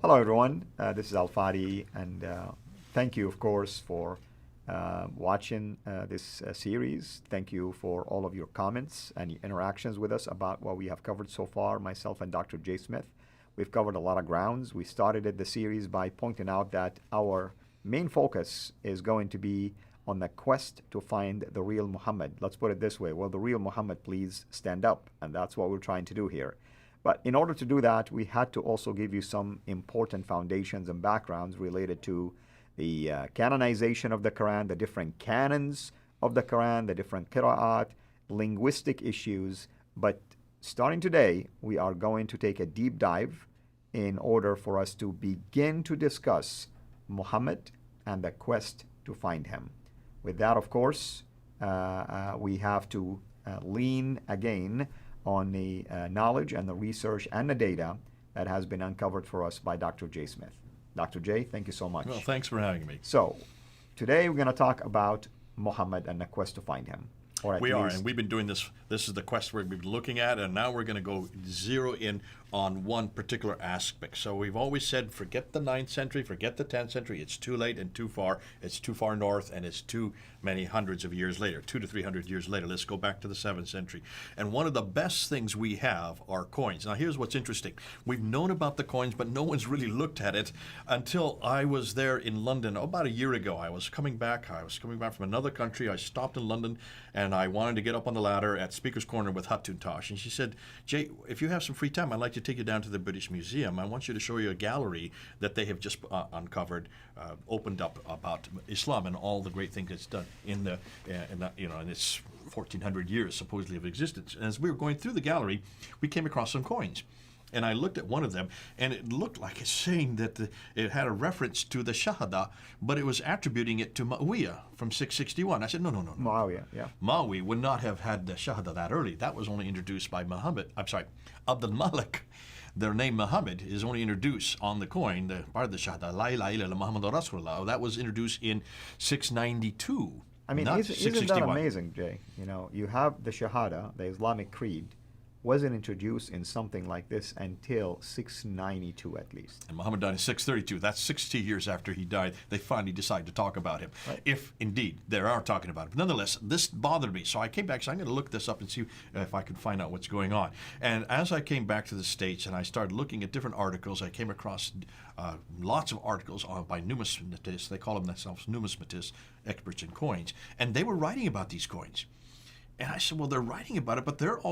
Hello, everyone. This is Al Fadi, and thank you, of course, for watching this series. Thank you for all of your comments and interactions with us about what we have covered so far, myself and Dr. Jay Smith. We've covered a lot of grounds. We started the series by pointing out that our main focus is going to be on the quest to find the real Muhammad. Let's put it this way. Will the real Muhammad please stand up? And that's what we're trying to do here. But in order to do that, we had to also give you some important foundations and backgrounds related to the canonization of the Quran, the different canons of the Quran, the different qira'at, linguistic issues. But starting today, we are going to take a deep dive in order for us to begin to discuss Muhammad and the quest to find him. With that, of course, we have to lean again on the knowledge and the research and the data that has been uncovered for us by Dr. Jay Smith. Dr. Jay, thank you so much. Well, thanks for having me. So, today we're going to talk about Muhammad and the quest to find him. We are, and we've been doing this. This is the quest we've been looking at, and now we're going to go zero in on one particular aspect. So we've always said, forget the 9th century, forget the 10th century. It's too late and too far. It's too far north, and it's too many hundreds of years later, 200 to 300 years later. Let's go back to the 7th century. And one of the best things we have are coins. Now, here's what's interesting. We've known about the coins, but no one's really looked at it until I was there in London about a year ago. I was coming back from another country. I stopped in London, and I wanted to get up on the ladder at Speaker's Corner with Hatun Tash. And she said, Jay, if you have some free time, I'd like to take you down to the British Museum. I want you to show you a gallery that they have just uncovered, opened up about Islam and all the great things it's done in its 1,400 years supposedly of existence. And as we were going through the gallery, we came across some coins. And I looked at one of them, and it looked like it's saying that it had a reference to the Shahada, but it was attributing it to Muawiyah from 661. I said, no. Muawiyah, yeah. Muawiyah would not have had the Shahada that early. That was only introduced by Abdul Malik. Their name Muhammad is only introduced on the coin, the part of the Shahada, La ilaha illallah Muhammadur Rasulullah. That was introduced in 692. I mean, isn't that amazing, Jay? You know, you have the Shahada, the Islamic creed, wasn't introduced in something like this until 692 at least. And Muhammad died in 632. That's 60 years after he died. They finally decided to talk about him, right, if indeed they are talking about him. But nonetheless, this bothered me. So I came back, so I'm going to look this up and see if I can find out what's going on. And as I came back to the States and I started looking at different articles, I came across lots of articles by numismatists. They call themselves numismatists, experts in coins. And they were writing about these coins. And I said, well, they're writing about it, but they're a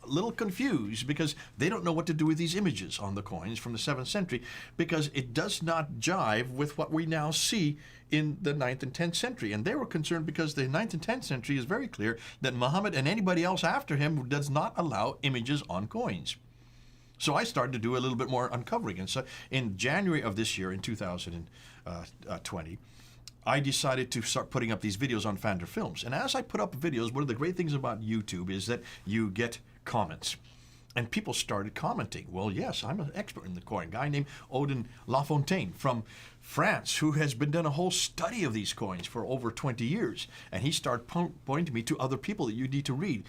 little confused because they don't know what to do with these images on the coins from the 7th century because it does not jive with what we now see in the 9th and 10th century. And they were concerned because the 9th and 10th century is very clear that Muhammad and anybody else after him does not allow images on coins. So I started to do a little bit more uncovering. And so in January of this year, in 2020, I decided to start putting up these videos on Fandor Films. And as I put up videos, one of the great things about YouTube is that you get comments. And people started commenting. Well, yes, I'm an expert in the coin. A guy named Odin Lafontaine from France who has been done a whole study of these coins for over 20 years. And he started pointing me to other people that you need to read.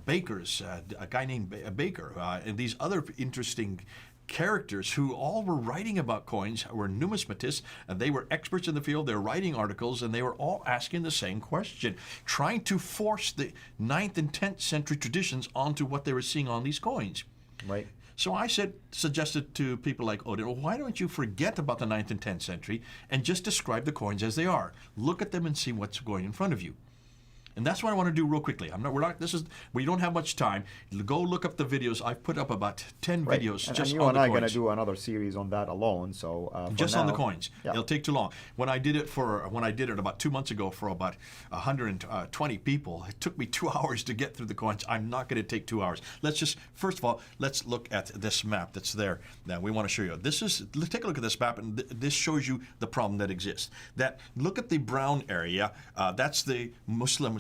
Bakers, a guy named Baker, and these other interesting characters who all were writing about coins, were numismatists, and they were experts in the field. They were writing articles, and they were all asking the same question, trying to force the 9th and 10th century traditions onto what they were seeing on these coins. Right. So I suggested to people like Odin, well, why don't you forget about the 9th and 10th century and just describe the coins as they are? Look at them and see what's going in front of you. And that's what I want to do real quickly. We don't have much time. Go look up the videos. I've put up about 10 right. videos and just on the coins. You and I are going to do another series on that alone. So just now, on the coins. Yeah. It'll take too long. When I did it about 2 months ago for about 120 people, it took me 2 hours to get through the coins. I'm not going to take 2 hours. First of all, let's look at this map that's there. Now we want to show you. Let's take a look at this map, and this shows you the problem that exists. Look at the brown area. That's the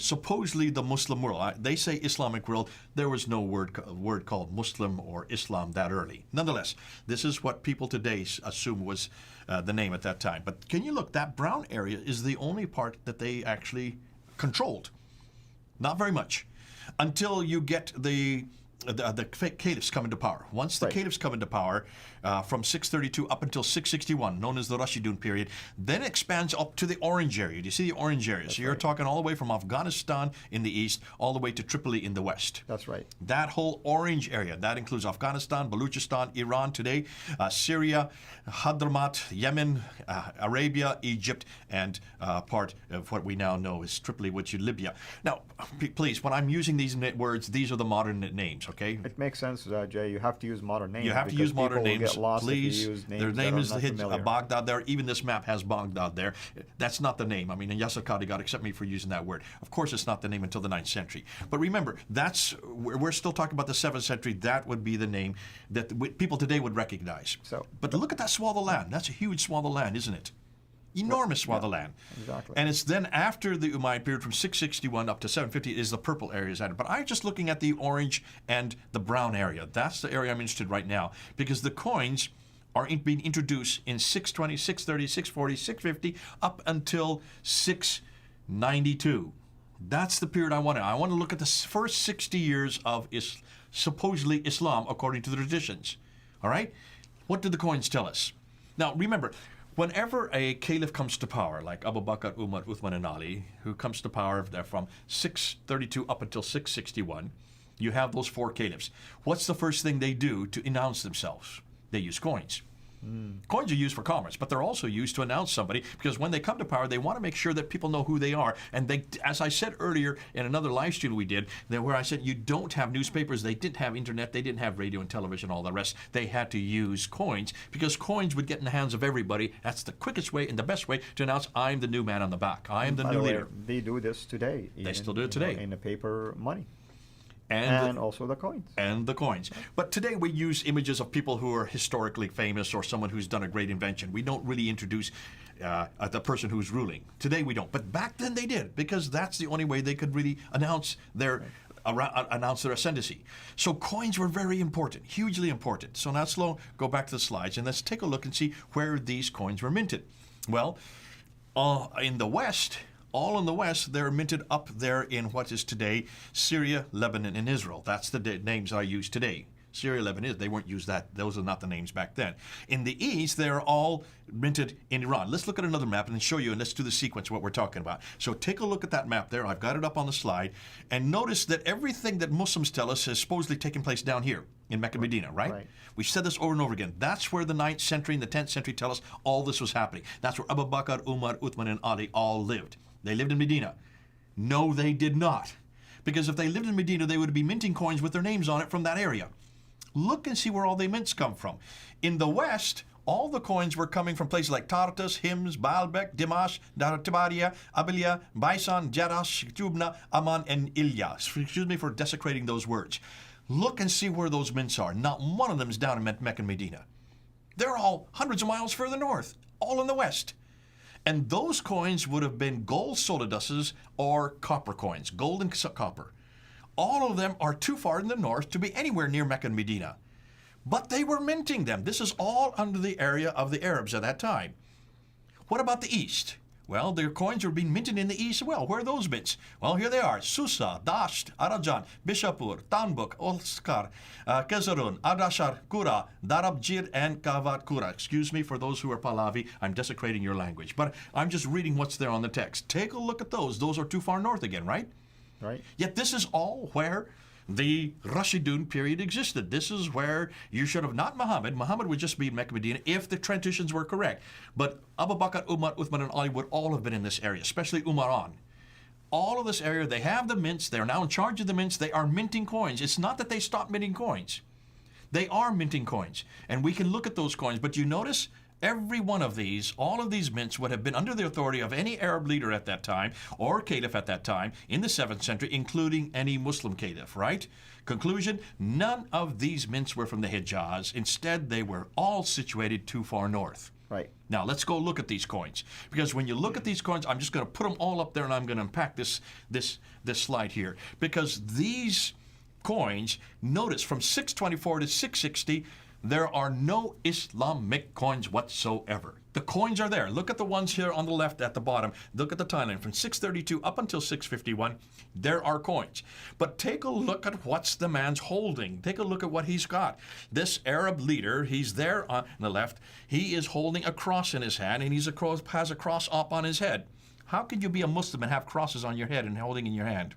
supposedly the Muslim world. They say Islamic world. There was no word called Muslim or Islam that early. Nonetheless, this is what people today assume was the name at that time. But can you look? That brown area is the only part that they actually controlled. Not very much. Until you get the the caliphs come into power. Once the Right. caliphs come into power, from 632 up until 661, known as the Rashidun period, then it expands up to the orange area. Do you see the orange area? So you're talking all the way from Afghanistan in the east, all the way to Tripoli in the west. That's right. That whole orange area, that includes Afghanistan, Baluchistan, Iran today, Syria, Hadramaut, Yemen, Arabia, Egypt, and part of what we now know is Tripoli, which is Libya. Now, please, when I'm using these words, these are the modern names, okay? It makes sense, Jay. You have to use modern names. You have to because use modern people will names, get lost if you please. use names Their name that is are not familiar. Baghdad there. Even this map has Baghdad there. That's not the name. I mean, and Yasser Qadi got accept me for using that word. Of course, it's not the name until the 9th century. But remember, we're still talking about the 7th century. That would be the name that people today would recognize. So- but look at that swath of land. That's a huge swath of land, isn't it? Enormous swath of land. Exactly. And it's then after the Umayyad period from 661 up to 750 is the purple areas added. But I'm just looking at the orange and the brown area. That's the area I'm interested in right now because the coins are being introduced in 620, 630, 640, 650 up until 692. That's the period I want to. I want to look at the first 60 years of supposedly Islam according to the traditions. All right? What do the coins tell us? Now, remember, whenever a caliph comes to power, like Abu Bakr, Umar, Uthman, and Ali, who comes to power from 632 up until 661, you have those 4 caliphs. What's the first thing they do to announce themselves? They use coins. Coins are used for commerce, but they're also used to announce somebody because when they come to power, they want to make sure that people know who they are. And they, as I said earlier in another live stream we did, where I said you don't have newspapers, they didn't have internet, they didn't have radio and television, all the rest. They had to use coins because coins would get in the hands of everybody. That's the quickest way and the best way to announce I'm the new man on the back. I am the By new the way, leader. they do this today. They still do it today. In the paper money. And also the coins. And the coins. But today we use images of people who are historically famous or someone who's done a great invention. We don't really introduce the person who's ruling. Today we don't. But back then they did because that's the only way they could really announce their ascendancy. So coins were very important, hugely important. So now go back to the slides and let's take a look and see where these coins were minted. Well, in the West, all in the West, they're minted up there in what is today Syria, Lebanon, and Israel. That's the names I use today. Syria, Lebanon, they weren't used that. Those are not the names back then. In the East, they're all minted in Iran. Let's look at another map and show you, and let's do the sequence of what we're talking about. So take a look at that map there. I've got it up on the slide. And notice that everything that Muslims tell us has supposedly taken place down here in Mecca, Medina, right? Right. We've said this over and over again. That's where the 9th century and the 10th century tell us all this was happening. That's where Abu Bakr, Umar, Uthman, and Ali all lived. They lived in Medina. No, they did not. Because if they lived in Medina, they would be minting coins with their names on it from that area. Look and see where all the mints come from. In the West, all the coins were coming from places like Tartus, Hims, Baalbek, Dimash, Tibaria, Abilia, Baisan, Jarash, Jubna, Amman, and Ilyas. Excuse me for desecrating those words. Look and see where those mints are. Not one of them is down in Mecca and Medina. They're all hundreds of miles further north, all in the West. And those coins would have been gold soliduses or copper coins, gold and copper. All of them are too far in the north to be anywhere near Mecca and Medina. But they were minting them. This is all under the area of the Arabs at that time. What about the East? Well, their coins are being minted in the East as well. Where are those mints? Well, here they are. Susa, Dasht, Arajan, Bishapur, Tanbuk, Olskar, Kezarun, Adashar, Kura, Darabjir, and Kavat Kura. Excuse me for those who are Pahlavi. I'm desecrating your language. But I'm just reading what's there on the text. Take a look at those. Those are too far north again, right? Right. Yet this is all where the Rashidun period existed. This is where you should have not Muhammad. Muhammad would just be in Mecca, Medina if the traditions were correct. But Abu Bakr, Umar, Uthman, and Ali would all have been in this area, especially Umaran. All of this area, they have the mints. They're now in charge of the mints. They are minting coins. It's not that they stopped minting coins. They are minting coins. And we can look at those coins. But you notice every one of these, all of these mints would have been under the authority of any Arab leader at that time or caliph at that time in the 7th century, including any Muslim caliph, right? Conclusion, none of these mints were from the Hijaz. Instead, they were all situated too far north. Right. Now, let's go look at these coins. Because when you look at these coins, I'm just going to put them all up there and I'm going to unpack this slide here. Because these coins, notice from 624 to 660, there are no Islamic coins whatsoever. The coins are there. Look at the ones here on the left at the bottom. Look at the timeline from 632 up until 651. There are coins. But take a look at what's the man's holding. Take a look at what he's got. This Arab leader, he's there on the left. He is holding a cross in his hand, and has a cross up on his head. How could you be a Muslim and have crosses on your head and holding in your hand?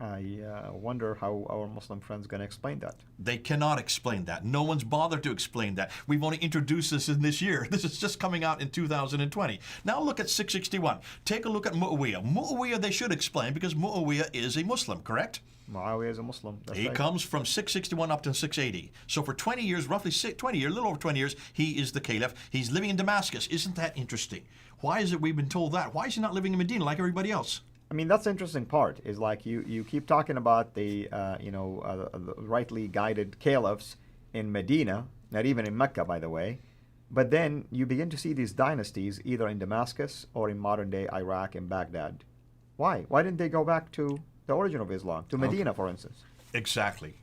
I wonder how our Muslim friends going to explain that. They cannot explain that. No one's bothered to explain that. We've only introduced this in this year. This is just coming out in 2020. Now look at 661. Take a look at Muawiyah. Muawiyah they should explain because Muawiyah is a Muslim, correct? Muawiyah is a Muslim. That's He right. comes from 661 up to 680. So for 20 years, roughly 20 years, a little over 20 years, he is the caliph. He's living in Damascus. Isn't that interesting? Why is it we've been told that? Why is he not living in Medina like everybody else? I mean, that's the interesting part, is like you keep talking about the rightly guided caliphs in Medina, not even in Mecca, by the way, but then you begin to see these dynasties either in Damascus or in modern-day Iraq and Baghdad. Why? Why didn't they go back to the origin of Islam, to Medina, for instance? Exactly.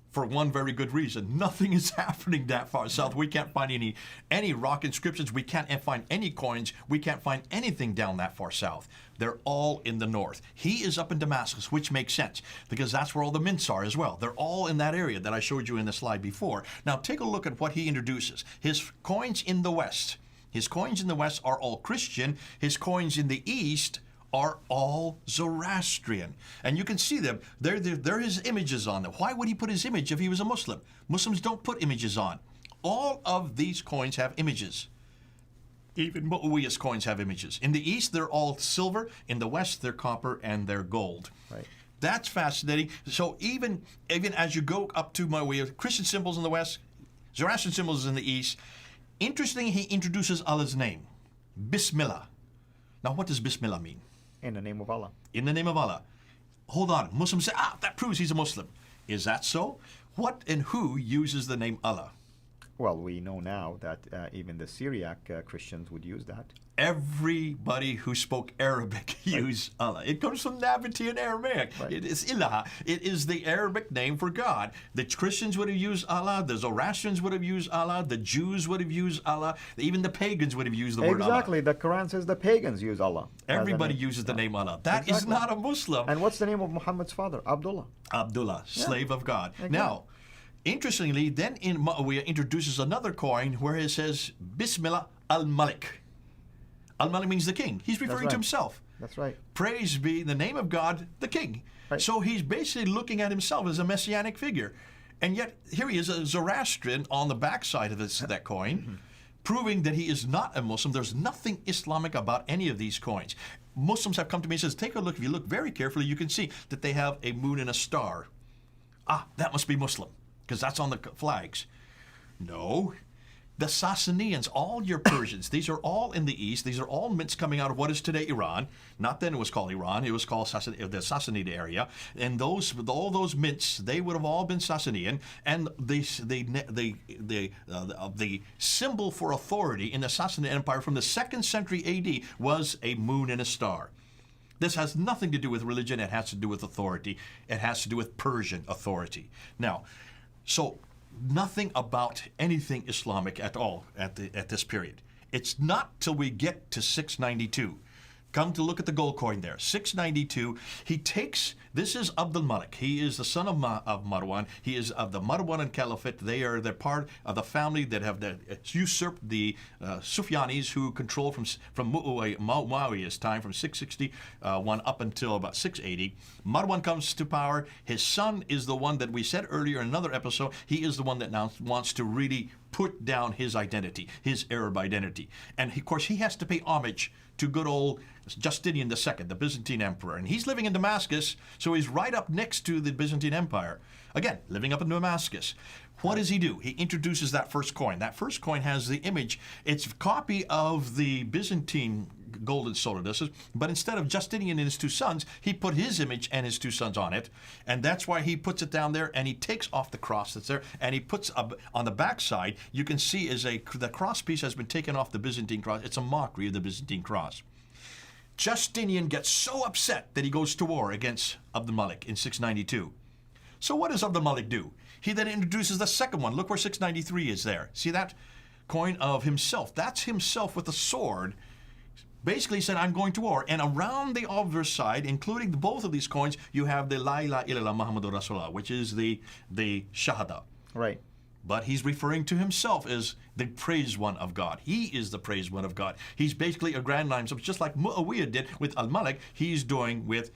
For one very good reason. Nothing is happening that far south. We can't find any rock inscriptions. We can't find any coins. We can't find anything down that far south. They're all in the north. He is up in Damascus, which makes sense because that's where all the mints are as well. They're all in that area that I showed you in the slide before. Now take a look at what he introduces. His coins in the west. His coins in the west are all Christian. His coins in the east are all Zoroastrian. And you can see them. There are his images on them. Why would he put his image if he was a Muslim? Muslims don't put images on. All of these coins have images. Even Muawiyah's coins have images. In the east, they're all silver. In the west, they're copper and they're gold. Right. That's fascinating. So even as you go up to Muawiyah, Christian symbols in the west, Zoroastrian symbols in the east. Interesting, he introduces Allah's name. Bismillah. Now, what does Bismillah mean? In the name of Allah. In the name of Allah. Hold on. Muslims say, that proves he's a Muslim. Is that so? What and who uses the name Allah? Well, we know now that even the Syriac Christians would use that. Everybody who spoke Arabic used Allah. It comes from Nabatean Aramaic. Right. It is Ilah. It is the Arabic name for God. The Christians would have used Allah. The Zoroastrians would have used Allah. The Jews would have used Allah. Even the pagans would have used the word Allah. Exactly. The Quran says the pagans use Allah. Everybody uses the name Allah. That is Exactly. not a Muslim. And what's the name of Muhammad's father? Abdullah. Abdullah, slave of God. Exactly. Now, interestingly, then in Muawiyah introduces another coin where it says Bismillah al-Malik. Al-Malik means the king. He's referring right. to himself. That's right. Praise be the name of God, the king. Right. So he's basically looking at himself as a messianic figure. And yet, here he is, a Zoroastrian on the backside of that coin, proving that he is not a Muslim. There's nothing Islamic about any of these coins. Muslims have come to me and says, take a look. If you look very carefully, you can see that they have a moon and a star. That must be Muslim, because that's on the flags. No. The Sassanians, all your Persians, these are all in the east. These are all mints coming out of what is today Iran. Not then it was called Iran. It was called the Sassanid area. And all those mints, they would have all been Sassanian. And the symbol for authority in the Sassanid Empire from the 2nd century A.D. was a moon and a star. This has nothing to do with religion. It has to do with authority. It has to do with Persian authority. Now, so nothing about anything Islamic at all at this period. It's not till we get to 692. Come to look at the gold coin there. 692, he takes, this is Abdul Malik. He is the son of Marwan. He is of the Marwan Caliphate. They're part of the family that have usurped the Sufyanis, who control from Muawiyah's time from 661 up until about 680. Marwan comes to power. His son is the one that we said earlier in another episode. He is the one that now wants to really put down his identity, his Arab identity. And of course, he has to pay homage to good old Justinian II, the Byzantine emperor. And he's living in Damascus, so he's right up next to the Byzantine Empire. Again, living up in Damascus. What does he do? He introduces that first coin. That first coin has the image. It's a copy of the Byzantine golden solar discs, but instead of Justinian and his two sons, he put his image and his two sons on it. And that's why he puts it down there, and he takes off the cross that's there, and he puts on the backside, you can see the cross piece has been taken off the Byzantine cross. It's a mockery of the Byzantine cross. Justinian gets so upset that he goes to war against Abdul Malik in 692. So what does Abdul Malik do? He then introduces the second one. Look where 693 is there. See that coin of himself? That's himself with a sword. Basically said, I'm going to war. And around the obverse side, including both of these coins, you have the La ilaha illallah Muhammadur Rasulullah, which is the Shahada. Right. But he's referring to himself as the praised one of God. He is the praised one of God. He's basically aggrandizing himself, just like Muawiyah did with Al-Malik, he's doing with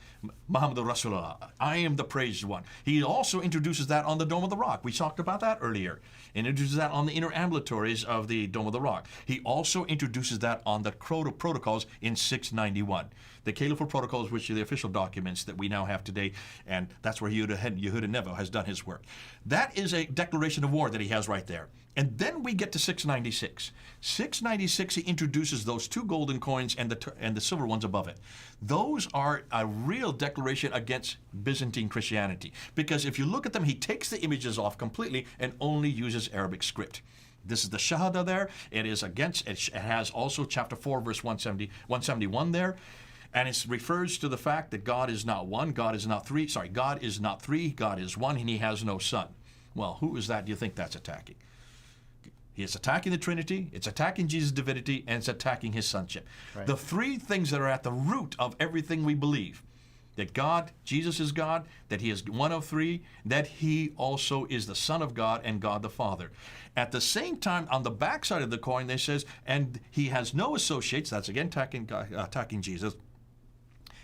Muhammadur Rasulullah. I am the praised one. He also introduces that on the Dome of the Rock. We talked about that earlier. Introduces that on the inner ambulatories of the Dome of the Rock. He also introduces that on the protocols in 691. The Caliphal Protocols, which are the official documents that we now have today, and that's where Yehuda Nevo has done his work. That is a declaration of war that he has right there. And then we get to 696. 696, he introduces those two golden coins and the silver ones above it. Those are a real declaration against Byzantine Christianity. Because if you look at them, he takes the images off completely and only uses Arabic script. This is the Shahada there. It is against, it has also chapter 4, verse 171 there. And it refers to the fact that God is not one, God is not three, God is not three, God is one, and he has no son. Well, who is that do you think that's attacking? He is attacking the Trinity, it's attacking Jesus' divinity, and it's attacking his sonship. Right. The three things that are at the root of everything we believe, that God, Jesus is God, that he is one of three, that he also is the Son of God and God the Father. At the same time, on the backside of the coin, they says, and he has no associates, that's again attacking Jesus,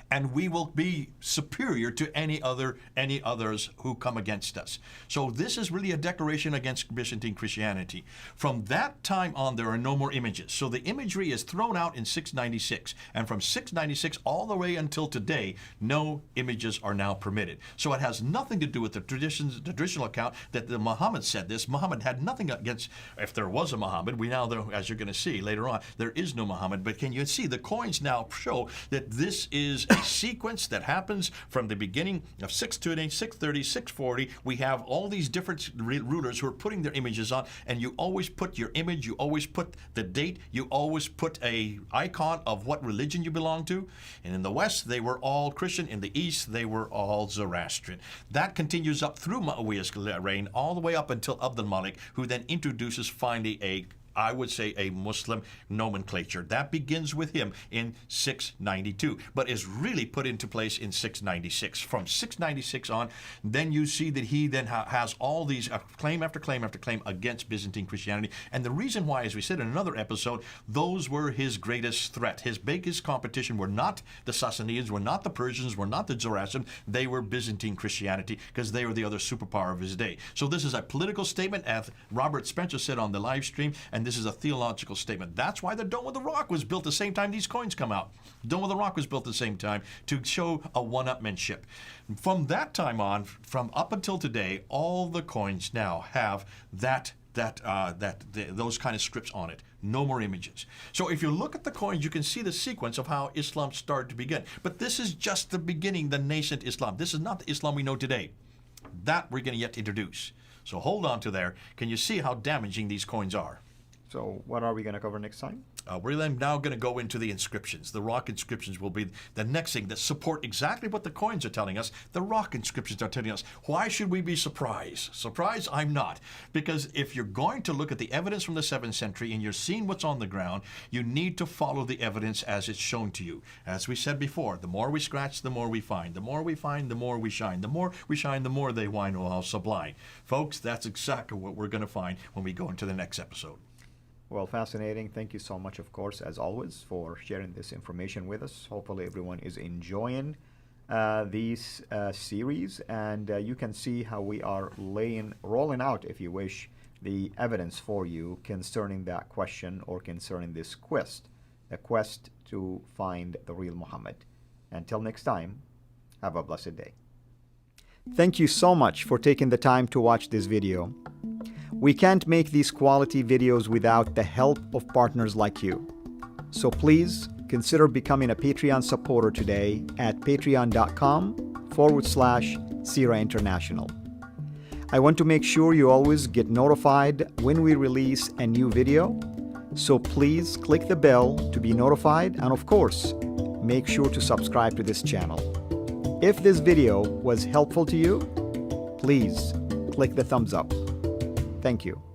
and we will be superior to any others who come against us. So this is really a declaration against Byzantine Christianity. From that time on, there are no more images. So the imagery is thrown out in 696. And from 696 all the way until today, no images are now permitted. So it has nothing to do with the traditional account that the Muhammad said this. Muhammad had nothing against, if there was a Muhammad, we now, as you're going to see later on, there is no Muhammad. But can you see the coins now show that this is a sequence that happens from the beginning of 620, 630, 640. We have all these different rulers who are putting their images on, and you always put your image, you always put the date, you always put a icon of what religion you belong to. And in the West, they were all Christian. In the East, they were all Zoroastrian. That continues up through Muawiyah's reign, all the way up until Abdul Malik, who then introduces finally I would say a Muslim nomenclature. That begins with him in 692, but is really put into place in 696. From 696 on, then you see that he then has all these claim after claim after claim against Byzantine Christianity. And the reason why, as we said in another episode, those were his greatest threat. His biggest competition were not the Sassanids, were not the Persians, were not the Zoroastrians. They were Byzantine Christianity, because they were the other superpower of his day. So this is a political statement, as Robert Spencer said on the live stream, and this is a theological statement. That's why the Dome of the Rock was built the same time these coins come out. Dome of the Rock was built the same time to show a one-upmanship. From that time on, from up until today, all the coins now have those kind of scripts on it. No more images. So if you look at the coins, you can see the sequence of how Islam started to begin. But this is just the beginning, the nascent Islam. This is not the Islam we know today. That we're going to yet to introduce. So hold on to there. Can you see how damaging these coins are? So what are we going to cover next time? We're then now going to go into the inscriptions. The rock inscriptions will be the next thing that support exactly what the coins are telling us. The rock inscriptions are telling us. Why should we be surprised? Surprised? I'm not. Because if you're going to look at the evidence from the 7th century and you're seeing what's on the ground, you need to follow the evidence as it's shown to you. As we said before, the more we scratch, the more we find. The more we find, the more we shine. The more we shine, the more they whine, oh, how sublime. Folks, that's exactly what we're going to find when we go into the next episode. Well, fascinating. Thank you so much, of course, as always, for sharing this information with us. Hopefully everyone is enjoying these series, and you can see how we are rolling out, if you wish, the evidence for you concerning that question or concerning this quest, the quest to find the real Muhammad. Until next time, have a blessed day. Thank you so much for taking the time to watch this video. We can't make these quality videos without the help of partners like you. So please consider becoming a Patreon supporter today at patreon.com/CIRA International. I want to make sure you always get notified when we release a new video. So please click the bell to be notified, and of course, make sure to subscribe to this channel. If this video was helpful to you, please click the thumbs up. Thank you.